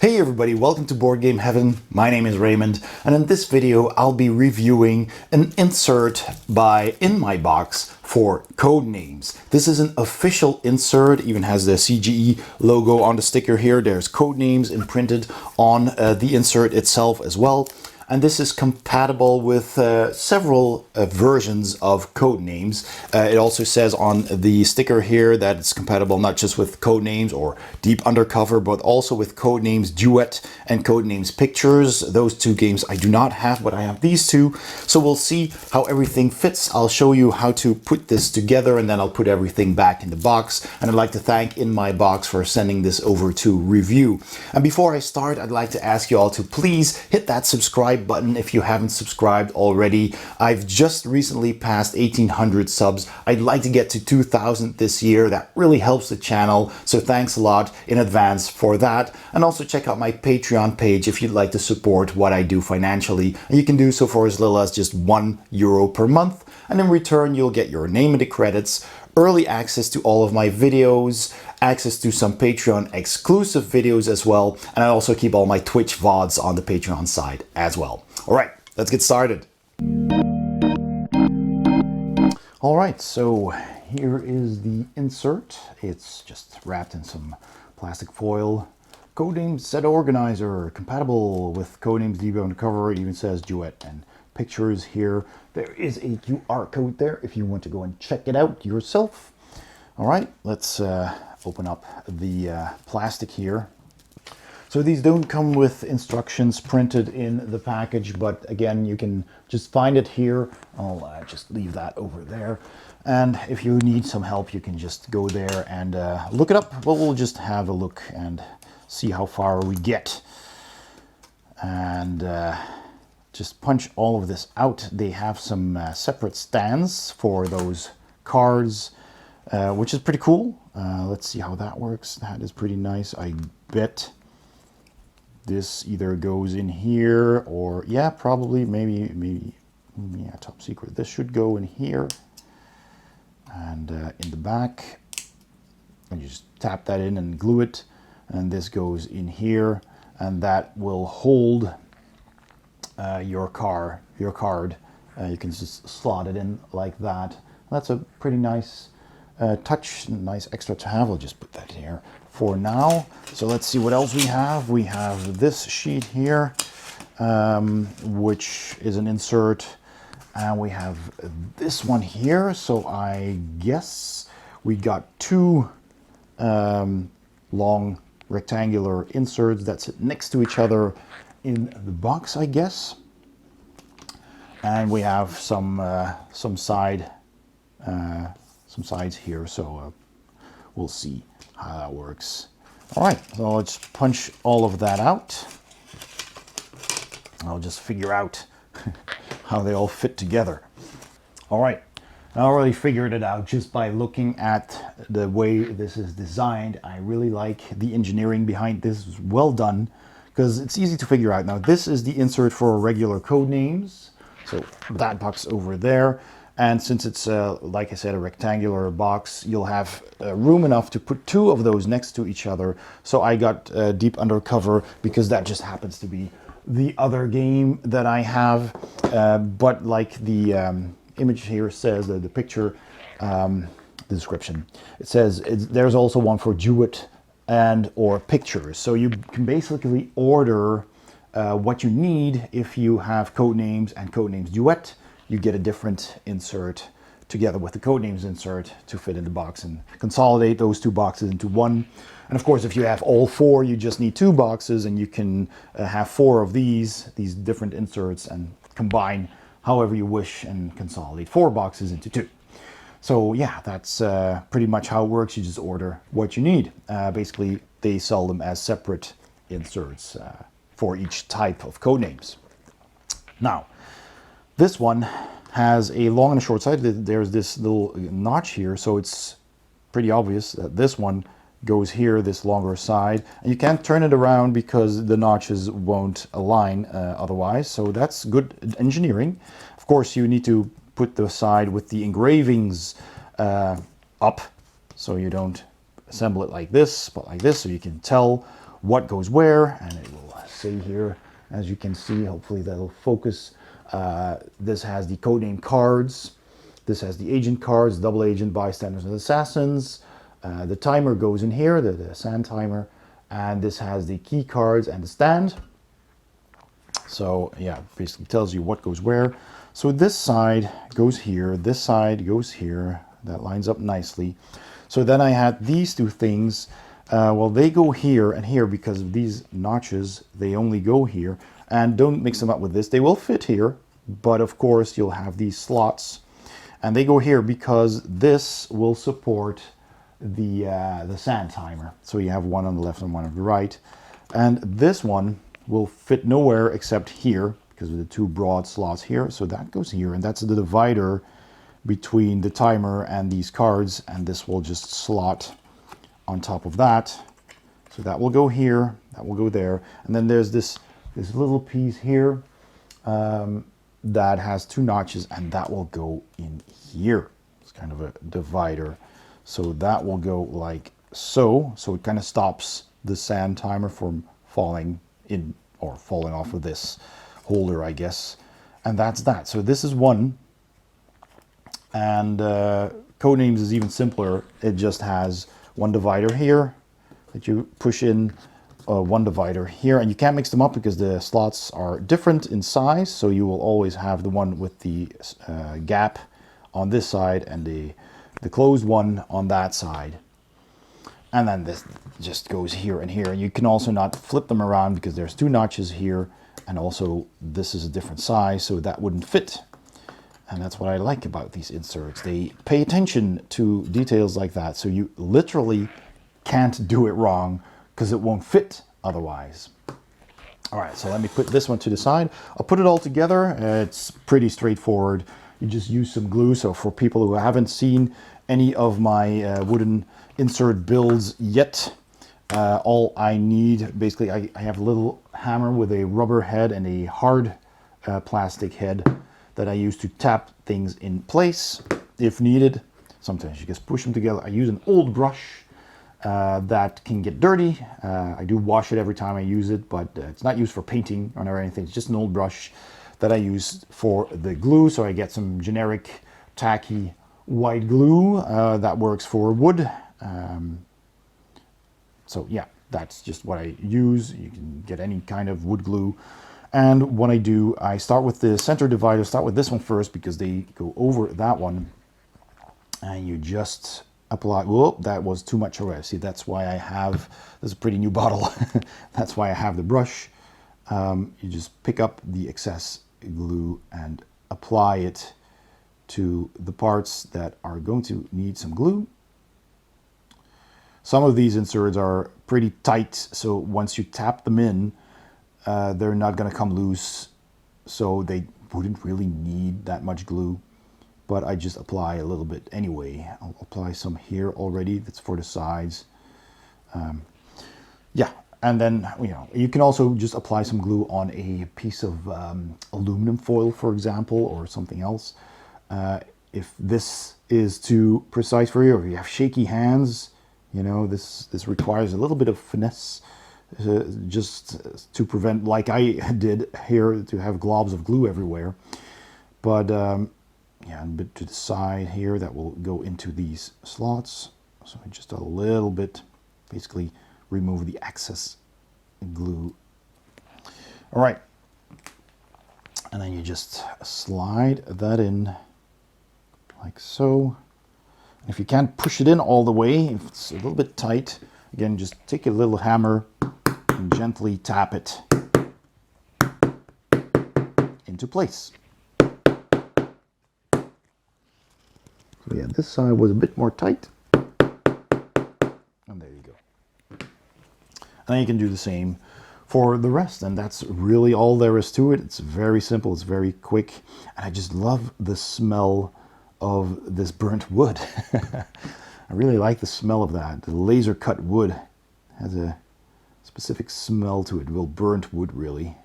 Hey everybody, welcome to Board Game Heaven. My name is Raymond, and in this video I'll be reviewing an insert by InMyBox for Codenames. This is an official insert, even has the CGE logo on the sticker here. There's Codenames imprinted on the insert itself as well. And this is compatible with several versions of Codenames. It also says on the sticker here that it's compatible not just with Codenames or Deep Undercover, but also with Codenames Duet and Codenames Pictures. Those two games I do not have, but I have these two. So we'll see how everything fits. I'll show you how to put this together, and then I'll put everything back in the box. And I'd like to thank InMyBox for sending this over to review. And before I start, I'd like to ask you all to please hit that subscribe button if you haven't subscribed already. I've just recently passed 1,800 subs. I'd like to get to 2,000 this year. That really helps the channel, so thanks a lot in advance for that. And also check out my Patreon page if you'd like to support what I do financially. And you can do so for as little as just €1 per month, and in return you'll get your name in the credits, early access to all of my videos, access to some Patreon exclusive videos as well, and I also keep all my Twitch VODs on the Patreon side as well. All right, let's get started. All right, so here is the insert. It's just wrapped in some plastic foil. Codenames set organizer, compatible with Codenames Deep Undercover. It even says Duet and Pictures here. There is a QR code there if you want to go and check it out yourself. All right, let's open up the plastic here. So these don't come with instructions printed in the package, but again, you can just find it here. I'll just leave that over there. And if you need some help, you can just go there and look it up. But we'll just have a look and see how far we get. And just punch all of this out. They have some separate stands for those cards, which is pretty cool. Let's see how that works. That is pretty nice. I bet this either goes in here or, yeah, probably, maybe, yeah, top secret. This should go in here and in the back. And you just tap that in and glue it. And this goes in here, and that will hold your card. You can just slot it in like that. That's a pretty nice touch, nice extra to have. I'll just put that here for now. So let's see what else we have. We have this sheet here, which is an insert, and we have this one here. So I guess we got two long rectangular inserts that sit next to each other in the box, I guess. And we have some sides here, so we'll see how that works. All right, so let's punch all of that out. I'll just figure out how they all fit together. All right, I already figured it out just by looking at the way this is designed. I really like the engineering behind this. It's well done because it's easy to figure out. Now, this is the insert for regular Codenames. So that box over there. And since it's, like I said, a rectangular box, you'll have room enough to put two of those next to each other. So I got Deep Undercover because that just happens to be the other game that I have. But like the image here says, the picture, the description, it says there's also one for Duet and or Pictures. So you can basically order what you need. If you have Codenames and Codenames Duet, you get a different insert together with the Codenames insert to fit in the box and consolidate those two boxes into one. And of course, if you have all four, you just need two boxes, and you can have four of these different inserts and combine however you wish and consolidate four boxes into two. So yeah, that's pretty much how it works. You just order what you need. Basically, they sell them as separate inserts for each type of Codenames. Now, this one has a long and a short side. There's this little notch here, so it's pretty obvious that this one goes here, this longer side. And you can't turn it around because the notches won't align otherwise, so that's good engineering. Of course, you need to put the side with the engravings up, so you don't assemble it like this, but like this, so you can tell what goes where, and it will say here, as you can see, hopefully that'll focus. This has the codename cards. This has the agent cards, double agent, bystanders, and assassins. The timer goes in here, the sand timer, and this has the key cards and the stand. So yeah, basically tells you what goes where. So this side goes here, this side goes here. That lines up nicely. So then I had these two things. Well, they go here and here because of these notches. They only go here. And don't mix them up with this. They will fit here, but of course you'll have these slots. And they go here because this will support the sand timer. So you have one on the left and one on the right. And this one will fit nowhere except here because of the two broad slots here. So that goes here, and that's the divider between the timer and these cards, and this will just slot on top of that. So that will go here, that will go there. And then there's this little piece here that has two notches, and that will go in here. It's kind of a divider. So that will go like so. So it kind of stops the sand timer from falling in or falling off of this holder, I guess. And that's that. So this is one. And Codenames is even simpler. It just has one divider here that you push in, one divider here, and you can't mix them up because the slots are different in size. So you will always have the one with the gap on this side and the closed one on that side. And then this just goes here and here. And you can also not flip them around because there's two notches here, and also this is a different size, so that wouldn't fit. And that's what I like about these inserts. They pay attention to details like that, so you literally can't do it wrong because it won't fit otherwise. All right, so let me put this one to the side. I'll put it all together. It's pretty straightforward. You just use some glue. So for people who haven't seen any of my wooden insert builds yet, all I need, basically, I have a little hammer with a rubber head and a hard plastic head that I use to tap things in place if needed. Sometimes you just push them together. I use an old brush that can get dirty. I do wash it every time I use it, but it's not used for painting or anything. It's just an old brush that I use for the glue. So I get some generic tacky white glue that works for wood. So yeah, that's just what I use. You can get any kind of wood glue. And what I do, I start with the center divider, start with this one first because they go over that one. And you just apply, whoop, that was too much already. See, that's why I have, this is a pretty new bottle. That's why I have the brush. You just pick up the excess glue and apply it to the parts that are going to need some glue. Some of these inserts are pretty tight, so once you tap them in, they're not going to come loose, so they wouldn't really need that much glue. But I just apply a little bit anyway. I'll apply some here already. That's for the sides. Yeah, and then you can also just apply some glue on a piece of aluminum foil, for example, or something else. If this is too precise for you, or if you have shaky hands, this requires a little bit of finesse. Just to prevent, like I did here, to have globs of glue everywhere. But yeah, a bit to the side here that will go into these slots. So just a little bit, basically remove the excess glue. All right, and then you just slide that in like so. And if you can't push it in all the way, if it's a little bit tight, again, just take a little hammer and gently tap it into place. So yeah, this side was a bit more tight. And there you go. And then you can do the same for the rest. And that's really all there is to it. It's very simple. It's very quick. And I just love the smell of this burnt wood. I really like the smell of that. The laser cut wood has a specific smell to it. Well, burnt wood, really.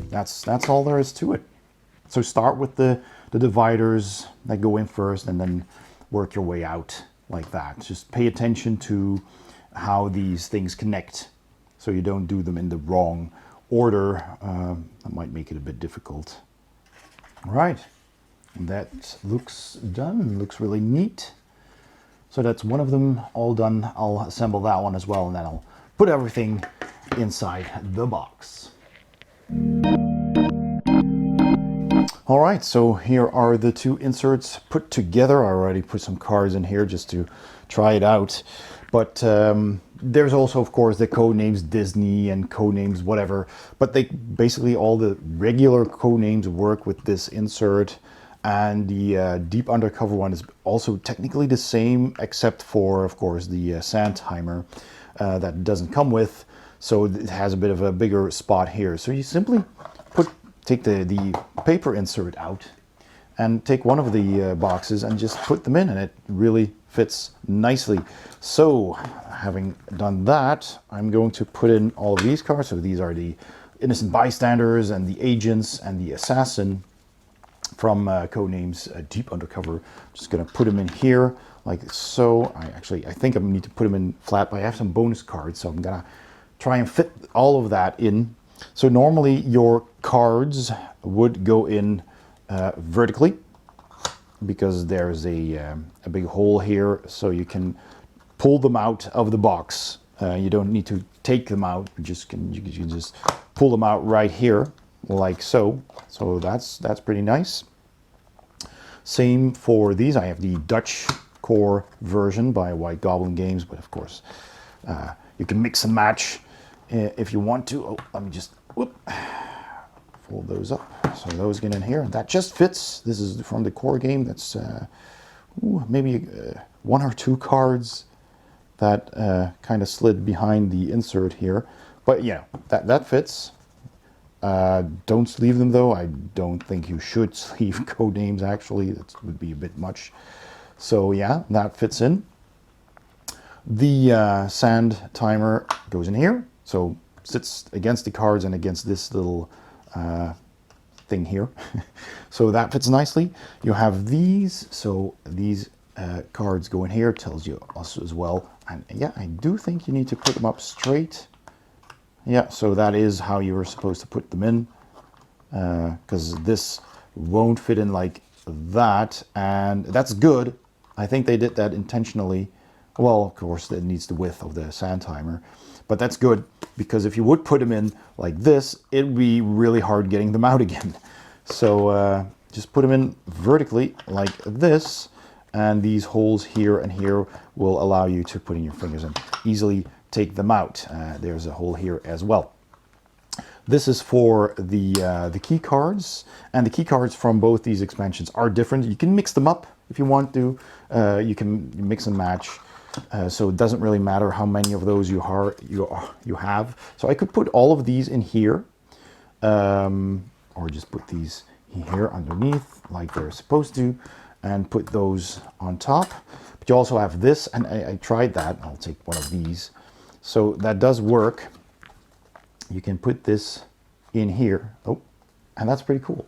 That's all there is to it. So start with the dividers that go in first, and then work your way out like that. Just pay attention to how these things connect so you don't do them in the wrong order. That might make it a bit difficult. All right, and that looks done, looks really neat. So that's one of them all done. I'll assemble that one as well, and then I'll put everything inside the box. All right, so here are the two inserts put together. I already put some cards in here just to try it out. But there's also, of course, the Codenames Disney and Codenames whatever. But they basically, all the regular Codenames work with this insert. And the deep undercover one is also technically the same, except for, of course, the sand timer that doesn't come with. So it has a bit of a bigger spot here. So you simply take the paper insert out and take one of the boxes and just put them in, and it really fits nicely. So having done that, I'm going to put in all of these cards. So these are the innocent bystanders and the agents and the assassin from Codenames Deep Undercover. I'm just going to put them in here like so. I think I need to put them in flat, but I have some bonus cards, so I'm going to try and fit all of that in. So normally your cards would go in vertically, because there's a big hole here, so you can pull them out of the box. You don't need to take them out. You can just pull them out right here, like so. So that's pretty nice. Same for these. I have the Dutch core version by White Goblin Games, but of course you can mix and match if you want to. Oh, let me just fold those up. So those get in here. That just fits. This is from the core game. That's maybe one or two cards that kind of slid behind the insert here. But yeah, that fits. Don't sleeve them though. I don't think you should sleeve Codenames, actually. That would be a bit much. So yeah, that fits in. The sand timer goes in here. So sits against the cards and against this little thing here. So that fits nicely. You have these. So these cards go in here. Tells you also as well. And yeah, I do think you need to put them up straight. Yeah, so that is how you were supposed to put them in, because this won't fit in like that, and that's good. I think they did that intentionally. Well, of course, it needs the width of the sand timer, but that's good, because if you would put them in like this, it'd be really hard getting them out again. So just put them in vertically like this, and these holes here and here will allow you to put in your fingers and easily take them out. There's a hole here as well. This is for the key cards, and the key cards from both these expansions are different. You can mix them up if you want to. You can mix and match, so it doesn't really matter how many of those you have. So I could put all of these in here, or just put these here underneath like they're supposed to, and put those on top. But you also have this, and I tried that. I'll take one of these. So that does work. You can put this in here. Oh, and that's pretty cool.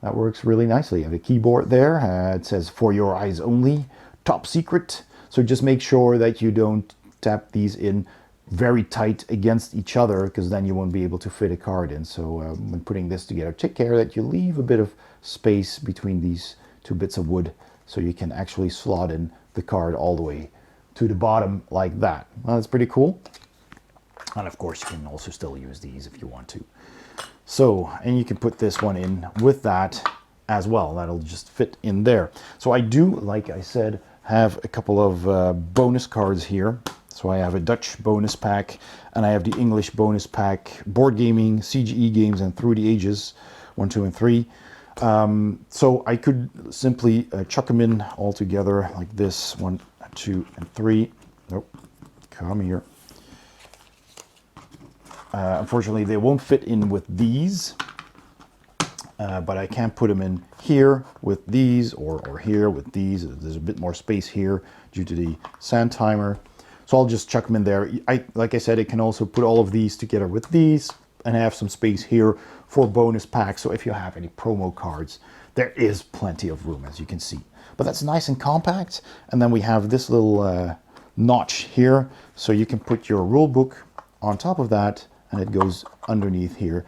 That works really nicely. You have a keyboard there. It says "For your eyes only, top secret." So just make sure that you don't tap these in very tight against each other, because then you won't be able to fit a card in. So when putting this together, take care that you leave a bit of space between these two bits of wood, so you can actually slot in the card all the way to the bottom like that. Well, that's pretty cool. And of course, you can also still use these if you want to. So, and you can put this one in with that as well. That'll just fit in there. So I do, like I said, have a couple of bonus cards here. So I have a Dutch bonus pack, and I have the English bonus pack, board gaming, CGE games, and Through the Ages, 1, 2, and 3. So I could simply chuck them in all together like this, 1, 2, and 3. Nope, come here. Unfortunately, they won't fit in with these, but I can put them in here with these, or here with these. There's a bit more space here due to the sand timer. So I'll just chuck them in there. Like I said, I can also put all of these together with these. and have some space here for bonus packs. So if you have any promo cards, there is plenty of room, as you can see. But that's nice and compact. And then we have this little notch here, so you can put your rule book on top of that, and it goes underneath here,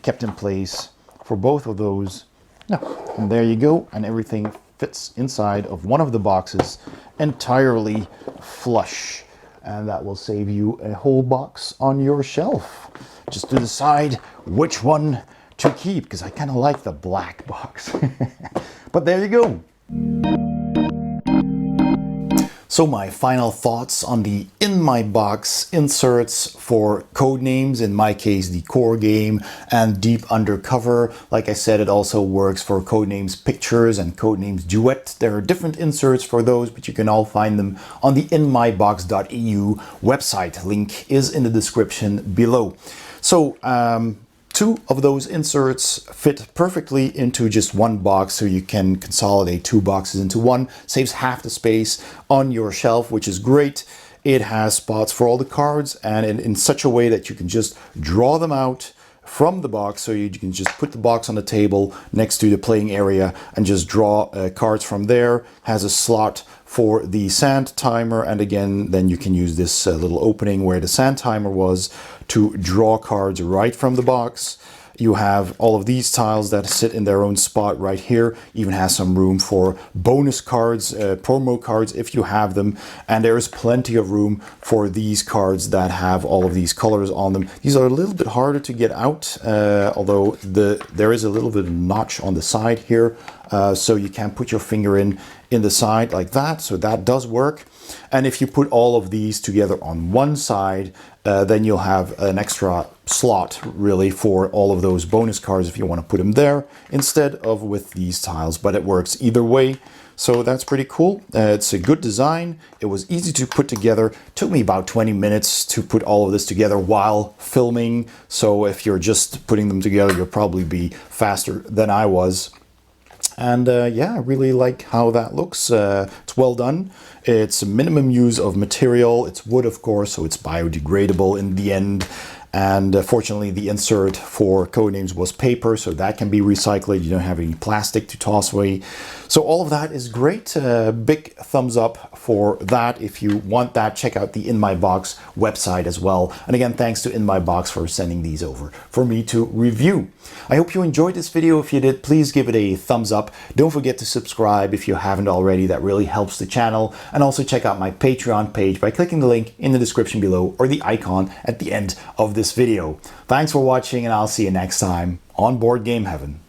kept in place for both of those. Yeah, and there you go, and everything fits inside of one of the boxes entirely flush, and that will save you a whole box on your shelf just to decide which one to keep, because I kind of like the black box. But there you go. So my final thoughts on the InMyBox inserts for Codenames, in my case the core game, and Deep Undercover. Like I said, it also works for Codenames Pictures and Codenames Duet. There are different inserts for those, but you can all find them on the InMyBox.eu website. Link is in the description below. So, two of those inserts fit perfectly into just one box, so you can consolidate two boxes into one. Saves half the space on your shelf, which is great. It has spots for all the cards, and in such a way that you can just draw them out from the box, so you can just put the box on the table next to the playing area and just draw cards from there. Has a slot for the sand timer, and again then you can use this little opening where the sand timer was to draw cards right from the box. You have all of these tiles that sit in their own spot right here. Even has some room for bonus cards, promo cards if you have them. And there is plenty of room for these cards that have all of these colors on them. These are a little bit harder to get out, although there is a little bit of notch on the side here. So you can put your finger in the side like that. So that does work. And if you put all of these together on one side, then you'll have an extra slot really for all of those bonus cards if you want to put them there instead of with these tiles. But it works either way. So that's pretty cool. It's a good design. It was easy to put together. Took me about 20 minutes to put all of this together while filming. So if you're just putting them together, you'll probably be faster than I was. And yeah, I really like how that looks. It's well done. It's a minimum use of material. It's wood, of course, so it's biodegradable in the end. And fortunately, the insert for Codenames was paper, so that can be recycled. You don't have any plastic to toss away. So all of that is great. Big thumbs up for that. If you want that, check out the InMyBox website as well. And again, thanks to InMyBox for sending these over for me to review. I hope you enjoyed this video. If you did, please give it a thumbs up. Don't forget to subscribe if you haven't already. That really helps the channel. And also check out my Patreon page by clicking the link in the description below or the icon at the end of this video. Thanks for watching, and I'll see you next time on Board Game Heaven.